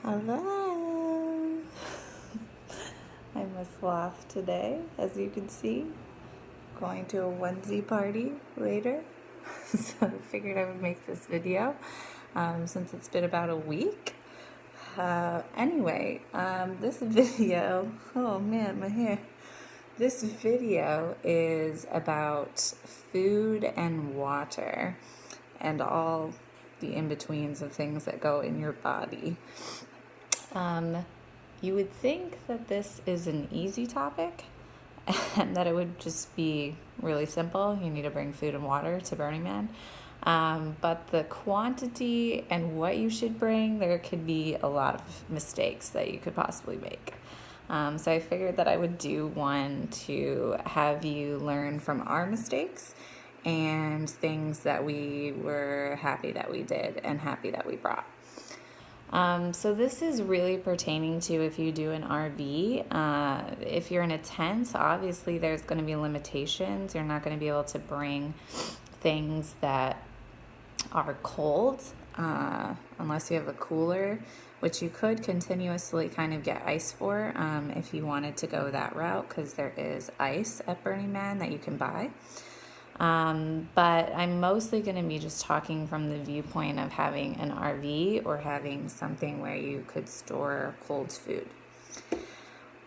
Hello. I'm a sloth today, as you can see. Going to a onesie party later. So I figured I would make this video since it's been about a week. This video, oh man, my hair. This video is about food and water and all the in-betweens of things that go in your body. You would think that this is an easy topic and that it would just be really simple. You need to bring food and water to Burning Man. But the quantity and what you should bring, there could be a lot of mistakes that you could possibly make. So I figured that I would do one to have you learn from our mistakes and things that we were happy that we did and happy that we brought. So this is really pertaining to if you do an RV. If you're in a tent, obviously there's going to be limitations. You're not going to be able to bring things that are cold unless you have a cooler, which you could continuously kind of get ice for if you wanted to go that route, because there is ice at Burning Man that you can buy. But I'm mostly going to be just talking from the viewpoint of having an RV or having something where you could store cold food.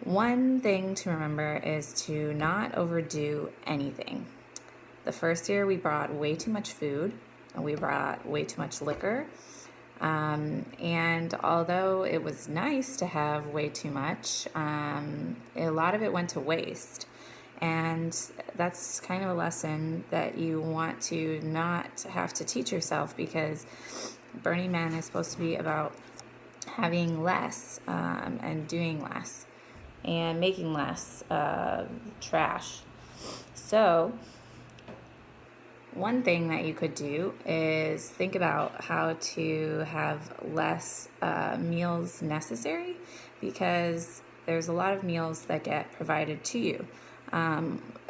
One thing to remember is to not overdo anything. The first year we brought way too much food, and we brought way too much liquor. And although it was nice to have way too much, a lot of it went to waste. And that's kind of a lesson that you want to not have to teach yourself, because Burning Man is supposed to be about having less and doing less and making less trash. So one thing that you could do is think about how to have less meals necessary, because there's a lot of meals that get provided to you.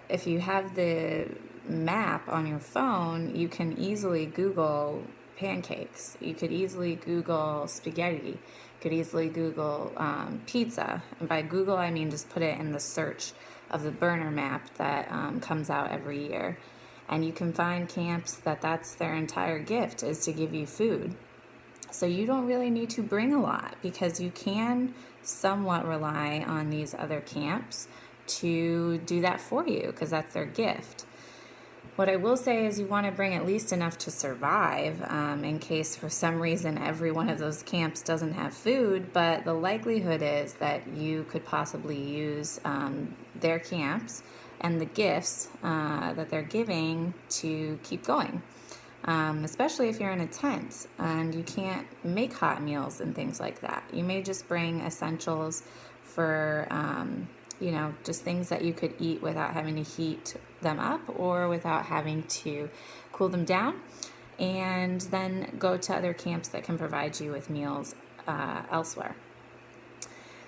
If you have the map on your phone, you can easily Google pancakes. You could easily Google spaghetti. You could easily Google pizza. And by Google, I mean just put it in the search of the burner map that comes out every year. And you can find camps that's their entire gift, is to give you food. So you don't really need to bring a lot, because you can somewhat rely on these other camps to do that for you, because that's their gift. What I will say is you want to bring at least enough to survive in case for some reason every one of those camps doesn't have food, but the likelihood is that you could possibly use their camps and the gifts that they're giving to keep going. Especially if you're in a tent and you can't make hot meals and things like that. You may just bring essentials for just things that you could eat without having to heat them up or without having to cool them down, and then go to other camps that can provide you with meals elsewhere.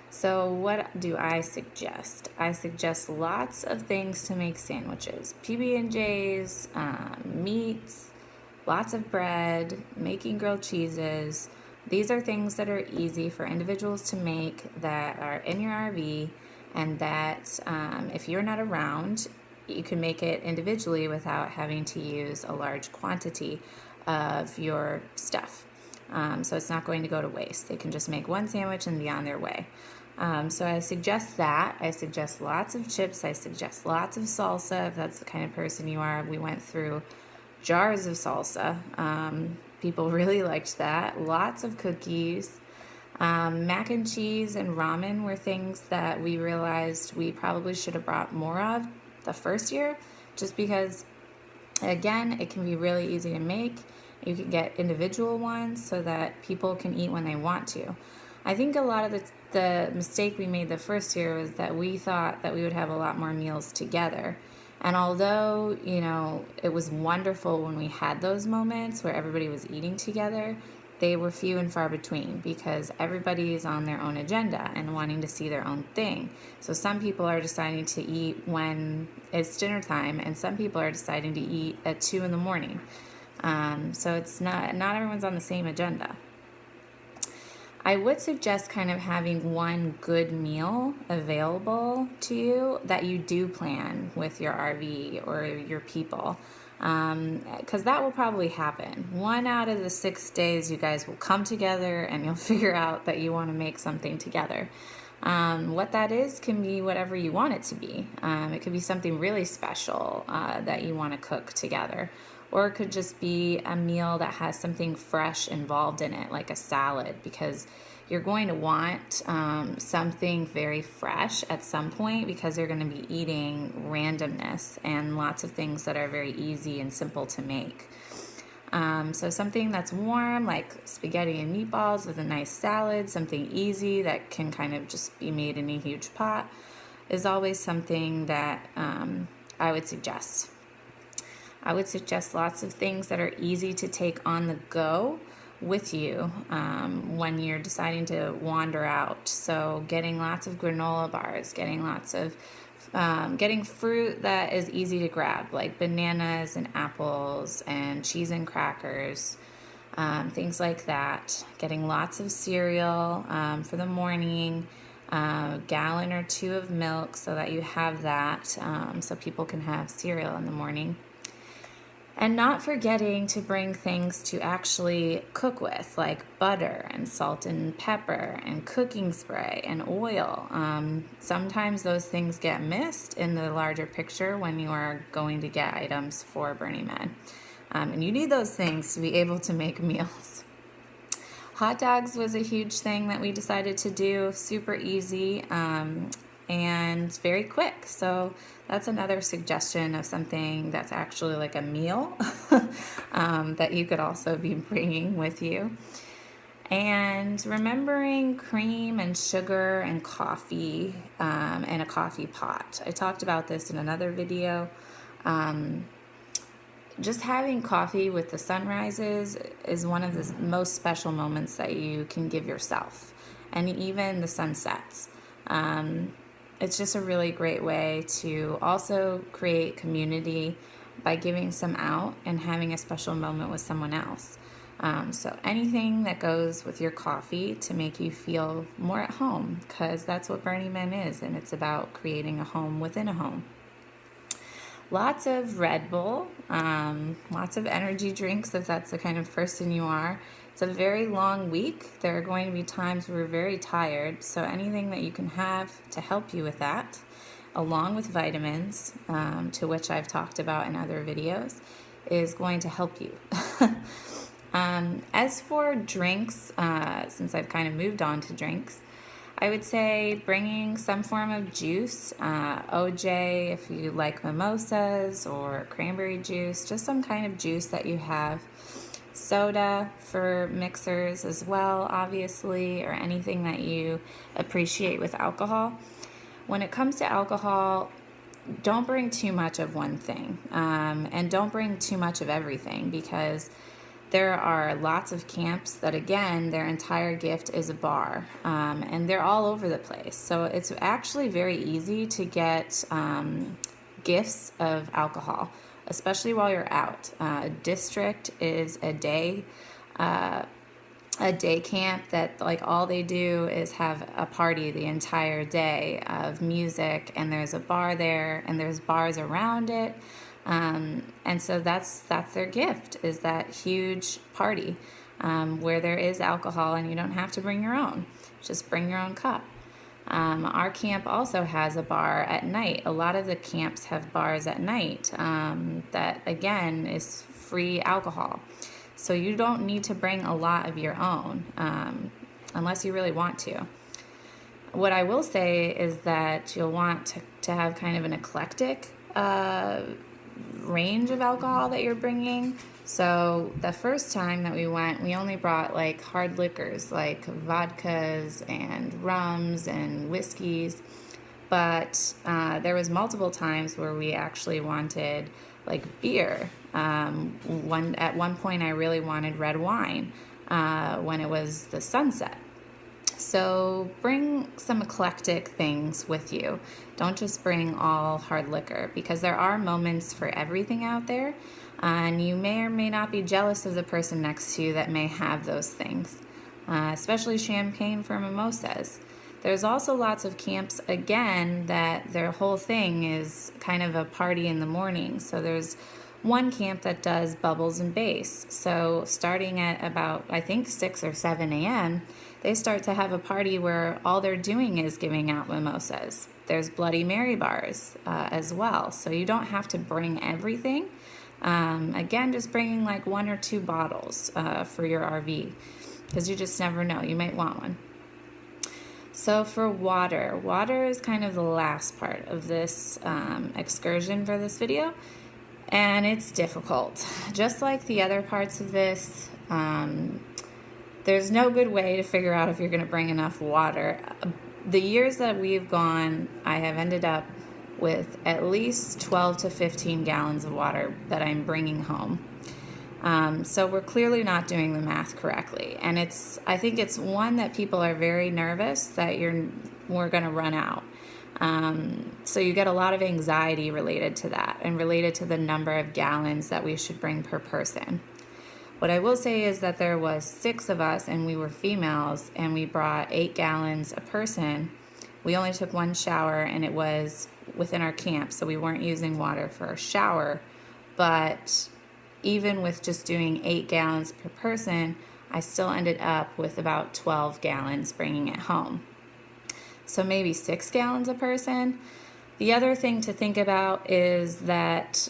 So what do I suggest? I suggest lots of things to make sandwiches, PB&Js, meats, lots of bread, making grilled cheeses. These are things that are easy for individuals to make that are in your RV, and that if you're not around, you can make it individually without having to use a large quantity of your stuff. So it's not going to go to waste. They can just make one sandwich and be on their way. So I suggest that. I suggest lots of chips. I suggest lots of salsa, if that's the kind of person you are. We went through jars of salsa. People really liked that. Lots of cookies. Mac and cheese and ramen were things that we realized we probably should have brought more of the first year, just because, again, it can be really easy to make. You can get individual ones so that people can eat when they want to. I think a lot of the mistake we made the first year was that we thought that we would have a lot more meals together. And although, it was wonderful when we had those moments where everybody was eating together, they were few and far between, because everybody is on their own agenda and wanting to see their own thing. So some people are deciding to eat when it's dinner time, and some people are deciding to eat at 2 a.m. So it's not everyone's on the same agenda. I would suggest kind of having one good meal available to you that you do plan with your RV or your people. Because that will probably happen. 1 out of the 6 days, you guys will come together and you'll figure out that you want to make something together. What that is can be whatever you want it to be. It could be something really special that you want to cook together. Or it could just be a meal that has something fresh involved in it, like a salad, because you're going to want something very fresh at some point because you're going to be eating randomness and lots of things that are very easy and simple to make. So something that's warm, like spaghetti and meatballs with a nice salad, something easy that can kind of just be made in a huge pot, is always something that I would suggest. I would suggest lots of things that are easy to take on the go with you when you're deciding to wander out. So getting lots of granola bars, getting fruit that is easy to grab, like bananas and apples and cheese and crackers, things like that. Getting lots of cereal for the morning, a gallon or two of milk so that you have that, so people can have cereal in the morning. And not forgetting to bring things to actually cook with, like butter and salt and pepper and cooking spray and oil. Sometimes those things get missed in the larger picture when you are going to get items for Burning Man. And you need those things to be able to make meals. Hot dogs was a huge thing that we decided to do, super easy and very quick. So that's another suggestion of something that's actually like a meal that you could also be bringing with you. And remembering cream and sugar and coffee and a coffee pot. I talked about this in another video. Just having coffee with the sunrises is one of the most special moments that you can give yourself, and even the sunsets. It's just a really great way to also create community by giving some out and having a special moment with someone else. So anything that goes with your coffee to make you feel more at home, because that's what Burning Man is, and it's about creating a home within a home. Lots of Red Bull, lots of energy drinks if that's the kind of person you are. It's a very long week. There are going to be times where we're very tired, so anything that you can have to help you with that, along with vitamins, to which I've talked about in other videos, is going to help you. As for drinks, since I've kind of moved on to drinks, I would say bringing some form of juice, OJ if you like mimosas, or cranberry juice, just some kind of juice that you have. Soda for mixers as well, obviously, or anything that you appreciate with alcohol. When it comes to alcohol, don't bring too much of one thing, and don't bring too much of everything, because there are lots of camps that, again, their entire gift is a bar, and they're all over the place. So it's actually very easy to get gifts of alcohol, especially while you're out. District is a day camp that, like, all they do is have a party the entire day of music, and there's a bar there, and there's bars around it. And so that's their gift, is that huge party where there is alcohol and you don't have to bring your own. Just bring your own cup. Our camp also has a bar at night. A lot of the camps have bars at night that, again, is free alcohol. So you don't need to bring a lot of your own unless you really want to. What I will say is that you'll want to have kind of an eclectic range of alcohol that you're bringing. So the first time that we went, we only brought like hard liquors, like vodkas and rums and whiskeys. But there was multiple times where we actually wanted like beer. At one point I really wanted red wine when it was the sunset. So bring some eclectic things with you. Don't just bring all hard liquor, because there are moments for everything out there, and you may or may not be jealous of the person next to you that may have those things. especially champagne for mimosas. There's also lots of camps, again, that their whole thing is kind of a party in the morning. So there's one camp that does bubbles and bass. So starting at about, I think, 6 or 7 a.m., they start to have a party where all they're doing is giving out mimosas. There's Bloody Mary bars as well. So you don't have to bring everything. Again, just bringing like 1 or 2 bottles for your RV, because you just never know. You might want one. So for water is kind of the last part of this excursion for this video, and it's difficult. Just like the other parts of this, there's no good way to figure out if you're going to bring enough water. The years that we've gone, I have ended up with at least 12 to 15 gallons of water that I'm bringing home. So we're clearly not doing the math correctly. And I think it's one that people are very nervous that we're going to run out. So you get a lot of anxiety related to that and related to the number of gallons that we should bring per person. What I will say is that there was 6 of us and we were females and we brought 8 gallons a person. We only took 1 shower and it was within our camp, so we weren't using water for a shower. But even with just doing 8 gallons per person, I still ended up with about 12 gallons bringing it home. So maybe 6 gallons a person. The other thing to think about is that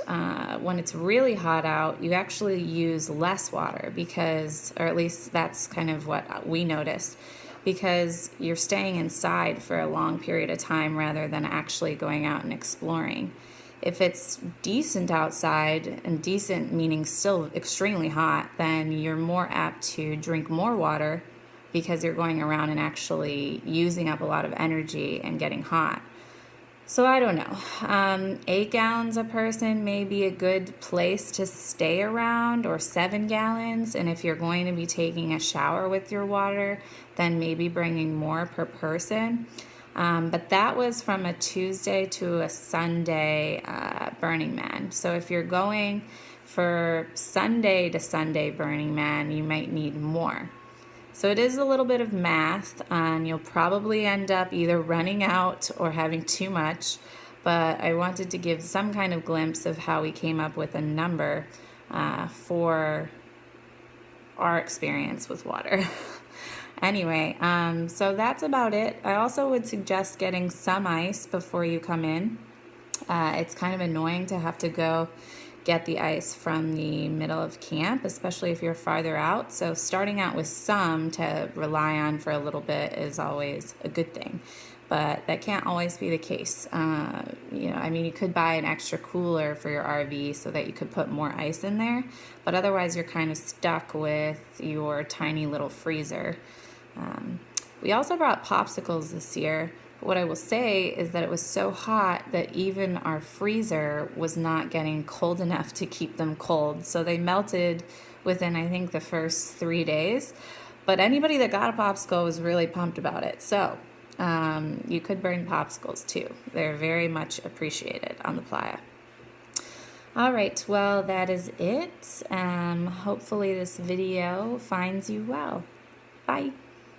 when it's really hot out, you actually use less water because, or at least that's kind of what we noticed, because you're staying inside for a long period of time rather than actually going out and exploring. If it's decent outside, and decent meaning still extremely hot, then you're more apt to drink more water because you're going around and actually using up a lot of energy and getting hot. So I don't know. 8 gallons a person may be a good place to stay around, or 7 gallons. And if you're going to be taking a shower with your water, then maybe bringing more per person. But that was from a Tuesday to a Sunday Burning Man. So if you're going for Sunday to Sunday Burning Man, you might need more. So it is a little bit of math, and you'll probably end up either running out or having too much. But I wanted to give some kind of glimpse of how we came up with a number for our experience with water. Anyway, so that's about it. I also would suggest getting some ice before you come in. It's kind of annoying to have to go get the ice from the middle of camp, especially if you're farther out. So starting out with some to rely on for a little bit is always a good thing. But that can't always be the case. You could buy an extra cooler for your RV so that you could put more ice in there. But otherwise, you're kind of stuck with your tiny little freezer. We also brought popsicles this year. But what I will say is that it was so hot that even our freezer was not getting cold enough to keep them cold. So they melted within, I think, the first 3 days. But anybody that got a popsicle was really pumped about it. So you could bring popsicles too. They're very much appreciated on the playa. All right, well, that is it. Hopefully this video finds you well. Bye.